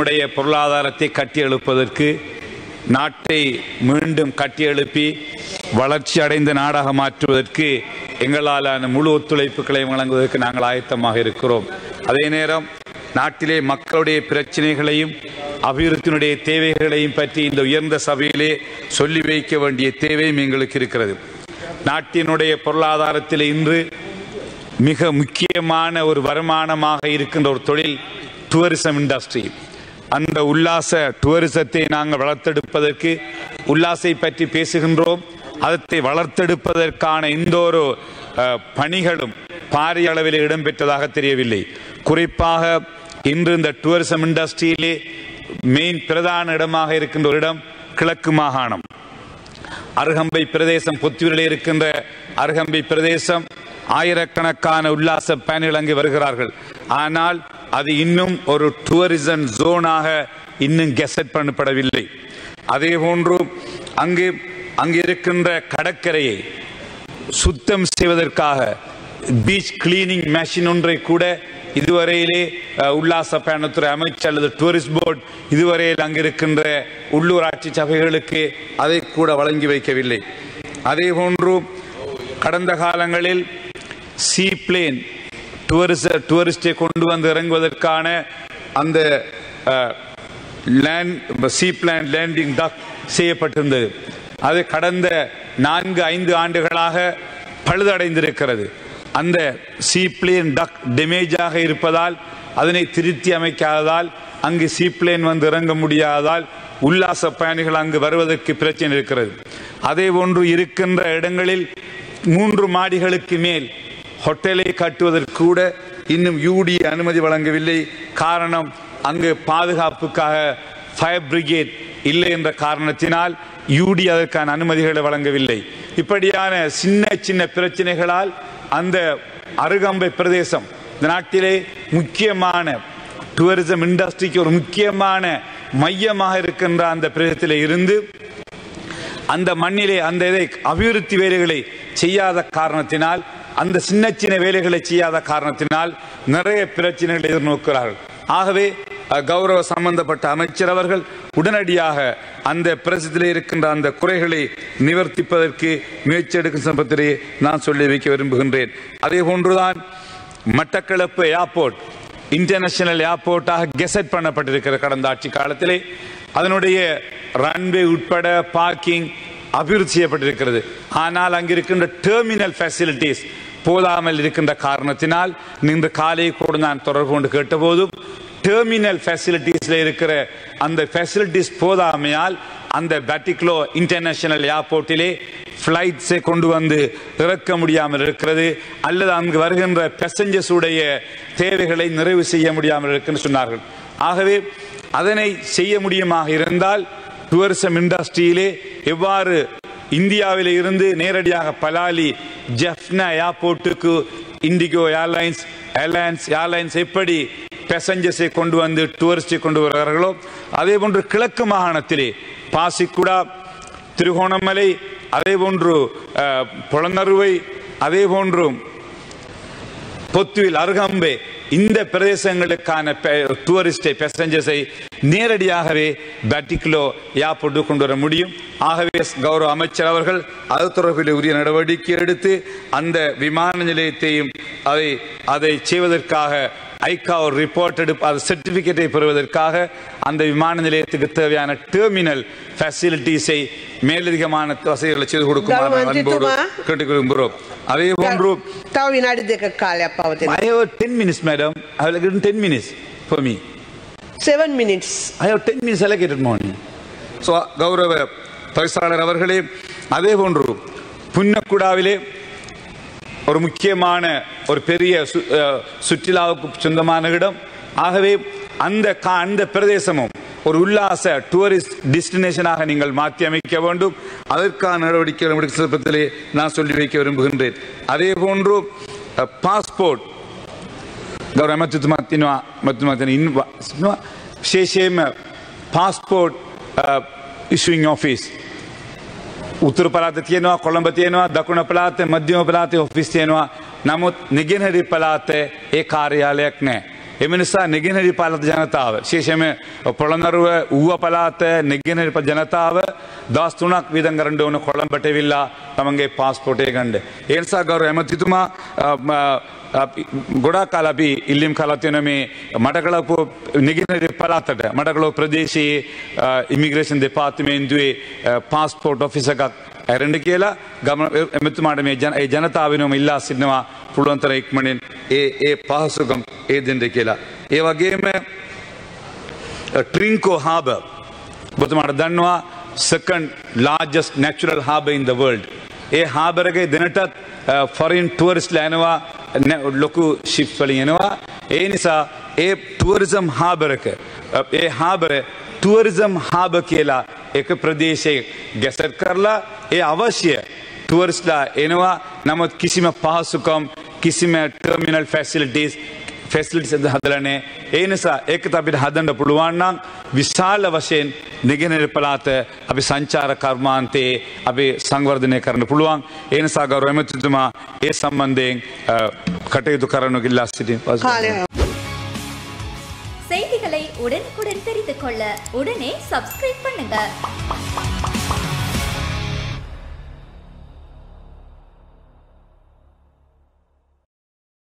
நாட்டினுடைய பொருளாதாரத்தை கட்டியெழுப்பதற்கு, நாட்டை மீண்டும் கட்டியெழுப்பி வளர்ச்சி அடைந்த நாடாக மாற்றுவதற்கு எங்களாலான முழு ஒத்துழைப்புகளை வழங்குவதற்கு நாங்கள் ஆயத்தமாக இருக்கிறோம். அதே நேரம் நாட்டிலே மக்களுடைய பிரச்சனைகளையும் அபிவிருத்தியினுடைய தேவைகளையும் பற்றி இந்த உயர்ந்த சபையிலே சொல்லி வைக்க வேண்டிய தேவையும் எங்களுக்கு இருக்கிறது. நாட்டினுடைய பொருளாதாரத்தில் இன்று மிக முக்கியமான ஒரு வருமானமாக இருக்கின்ற ஒரு தொழில் டூரிசம் இண்டஸ்ட்ரி. அந்த உல்லாச டூரிசத்தை நாங்கள் வளர்த்தெடுப்பதற்கு, உல்லாசை பற்றி பேசுகின்றோம், அதை வளர்த்தெடுப்பதற்கான எந்த ஒரு பணிகளும் பாரிய அளவில் இடம்பெற்றதாக தெரியவில்லை. குறிப்பாக இன்று இந்த டூரிசம் இண்டஸ்ட்ரியிலே மெயின் பிரதான இடமாக இருக்கின்ற ஒரு இடம் கிழக்கு மாகாணம். அருகம்பை பிரதேசம், பொத்துவிலே இருக்கின்ற அருகம்பை பிரதேசம் ஆயிரக்கணக்கான உல்லாச பயணிகள் அங்கே வருகிறார்கள். ஆனால் அது இன்னும் ஒரு டூரிசம் ஜோனாக இன்னும் கெசட் பண்ணப்படவில்லை. அதே போன்று அங்கு இருக்கின்ற கடற்கரையை சுத்தம் செய்வதற்காக பீச் கிளீனிங் மெஷின் ஒன்றை கூட இதுவரையிலே உல்லாச பயணத்துறை அமைச்சர் அல்லது டூரிஸ்ட் போர்டு இதுவரையில் அங்கிருக்கின்ற உள்ளூராட்சி சபைகளுக்கு அதை கூட வழங்கி வைக்கவில்லை. அதே போன்று கடந்த காலங்களில் சீ பிளேன் டூரிஸ்டை கொண்டு வந்து இறங்குவதற்கான அந்த சீ பிளேன் லேண்டிங் டக் செய்யப்பட்டிருந்தது. அது கடந்த 4-5 ஆண்டுகளாக பழுதடைந்திருக்கிறது. அந்த சீ பிளேன் டக் டேமேஜாக இருப்பதால், அதனை திருத்தி அமைக்காததால், அங்கு சீ பிளேன் வந்து இறங்க முடியாததால் உல்லாச பயணிகள் அங்கு வருவதற்கு பிரச்சனை இருக்கிறது. அதே போன்று இருக்கின்ற இடங்களில் 3 மாடிகளுக்கு மேல் ஹோட்டலை கட்டுவதற்கு கூட இன்னும் யூடி அனுமதி வழங்கவில்லை. காரணம், அங்கு பாதுகாப்புக்காக ஃபயர் பிரிகேட் இல்லை என்ற காரணத்தினால் யூடி அதற்கான அனுமதிகளை வழங்கவில்லை. இப்படியான சின்ன சின்ன பிரச்சனைகளால் அந்த அருகம்பை பிரதேசம் இந்த நாட்டிலே முக்கியமான டூரிசம் இண்டஸ்ட்ரிக்கு ஒரு முக்கியமான மையமாக இருக்கின்ற அந்த பிரதேசத்திலே இருந்து அந்த மண்ணிலே அந்த அபிவிருத்தி வேலைகளை செய்யாத காரணத்தினால், அந்த சின்ன சின்ன வேலைகளை செய்யாத காரணத்தினால் நிறைய பிரச்சனைகளை எதிர்நோக்கிறார்கள். ஆகவே கௌரவ சம்பந்தப்பட்ட அமைச்சர் அவர்கள் உடனடியாக அந்த பிரதேசத்தில் இருக்கின்ற அந்த குறைகளை நிவர்த்திப்பதற்கு முயற்சி எடுக்கும் சம்பவத்தை நான் சொல்லி வைக்க விரும்புகின்றேன். அதே போன்றுதான் மட்டக்களப்பு ஏர்போர்ட் இன்டர்நேஷனல் ஏர்போர்ட்டாக கெசட் பண்ணப்பட்டிருக்கிற கடந்த ஆட்சி காலத்திலே அதனுடைய ரன்வே உட்பட பார்க்கிங் அபிவிருத்தி செய்யப்பட்டிருக்கிறது. ஆனால் அங்கிருக்கின்ற டெர்மினல் ஃபெசிலிட்டிஸ் போதாமல் இருக்கின்ற காரணத்தினால் இன்று காலை கூட நான் தொடர்பு கொண்டு கேட்டபோதும் டெர்மினல் ஃபெசிலிட்டிஸ்ல இருக்கிற அந்த ஃபெசிலிட்டிஸ் போதாமையால் அந்த பட்டிகுலோ இன்டர்நேஷனல் ஏர்போர்ட்டிலே ஃபிளைட்ஸை கொண்டு வந்து இறக்க முடியாமல் இருக்கிறது, அல்லது அங்கு வருகின்ற பேசஞ்சர்ஸ் உடைய தேவைகளை நிறைவு செய்ய முடியாமல் இருக்குன்னு சொன்னார்கள். ஆகவே அதனை செய்ய முடியுமாக இருந்தால் டூரிசம் இண்டஸ்ட்ரியிலே எவ்வாறு இந்தியாவிலே இருந்து நேரடியாக பலாலி ஜெஃப்னா ஏர்போர்ட்டுக்கு இண்டிகோ ஏர்லைன்ஸ் எப்படி பேசஞ்சர்ஸை கொண்டு வந்து டூரிஸ்டை கொண்டு வருகிறார்களோ, அதே போன்று கிழக்கு மாகாணத்திலே பாசிக்குடா, திருகோணமலை, அதே போன்று பொலனறுவை, அதே போன்று பொத்துவில், அருகம்பே, இந்த பிரதேசங்களுக்கான டூரிஸ்டை பேசஞ்சர்ஸை நேரடியாகவே பட்டிகுலோ ஏர்போர்ட்டு கொண்டு வர முடியும். ஆகவே கௌரவ அமைச்சர் அவர்கள் அது தொடர்பில் உரிய நடவடிக்கை எடுத்து அந்த விமான நிலையத்தையும் அதை செய்வதற்காக ஐகா ஒரு ரிப்போர்ட் அது சர்டிபிகேட்டை பெறுவதற்காக அந்த விமான நிலையத்துக்கு தேவையான டெர்மினல் ஃபெசிலிட்டிஸை மேலதிகமான வசதிகளை செய்து கொடுக்குமாறு அன்போடு கேட்டுக் விரும்புகிறோம். அதே போன்று I have 10 minutes, madam. I have given 10 minutes for me. 7 minutes. I have 10 minutes allocated morning. So, கௌரவ பரிசாளர் அவர்களே, அதே போன்று புன்னக்குடாவிலே ஒரு முக்கியமான ஒரு பெரிய சுற்றுலாவுக்கு சொந்தமான இடம். ஆகவே அந்த பிரதேசமும் ஒரு உல்லாச டூரிஸ்ட் டெஸ்டினேஷனாக நீங்கள் மாற்றி அமைக்க வேண்டும். அதற்கான நடவடிக்கைகளை நான் சொல்லி வைக்க விரும்புகின்றேன். அதே போன்று பாஸ்போர்ட் ගෞරව මැතිතුමා විශේෂයෙන්ම පාස්පෝර්ට් ඉෂුවිං ඔෆිස් උතුරු පළාත තියෙනවා, කොළඹ තියෙනවා, දකුණ පළාත, මධ්‍යම පළාතේ ඔෆිස් තියෙනවා. නමුත් නිගෙනහිර පළාතේ ඒ කාර්යාලයක් නැහැ. එම නිසා නෙගෙනහිර පළාත ජනතාව විශේෂයෙන්ම පොළොන්නරුව ඌව පළාත නෙගෙනහිර ජනතාව දවස් 3ක් වියදම් කරන්න ඕන කොළඹට එවිලා තමන්ගේ පාස්පෝර්ට් එක ගන්න. ඒ නිසා ගෞරව ඇමතිතුමා ගොඩාක් කාල අපි ඉල්ලීම් කළා තියෙන මේ මඩකලපුව නෙගෙනහිර පළාතට මඩකලපුව ප්‍රදේශයේ ඉමිග්‍රේෂන් දෙපාර්තමේන්තුවේ පාස්පෝර්ට් ඔෆිස් එකක් ඇරෙන්න කියලා එමෙතුමාට මේ ජනතාව වෙනුවම ඉල්ලා සිටිනවා පුළුවන් තරම් ඉක්මනින් ඒ පහසුකම් දෙන්න කියලා. ඒ වගේම ට්‍රින්කෝ හාබර් ඔබතුමාට දන්නවා second largest natural harbour in the world. A harbour එකේ දිනටත් foreign touristලා එනවා ලොකු ships වලින් එනවා. ඒ නිසා ඒ tourism harbour එක ඒ හාබර් tourism harbour කියලා එක ප්‍රදේශයක ගැසට් කරලා ඒ අවශ්‍ය ටුවරිස්ට්ලා එනවා. නමුත් කිසිම පහසුකම් කිසිම ටර්මිනල් ෆැසිලිටිස් හදලා නැහැ. ඒ නිසා ඒකත් අපිට හදන්න පුළුවන් නම් විශාල වශයෙන් නෙගෙනහිර පළාත අපි සංචාර කර්මාන්තයේ අපි සංවර්ධනය කරන්න පුළුවන්. ඒ නිසා ගෞරව ඇමතිතුමා ඒ සම්බන්ධයෙන් කටයුතු කරන්න ඉල්ලා සිටිනවා. செய்திகளை உடனுக்குடன் தெரிந்து கொள்ள உடனே சப்ஸ்கிரைப் பண்ணுங்க.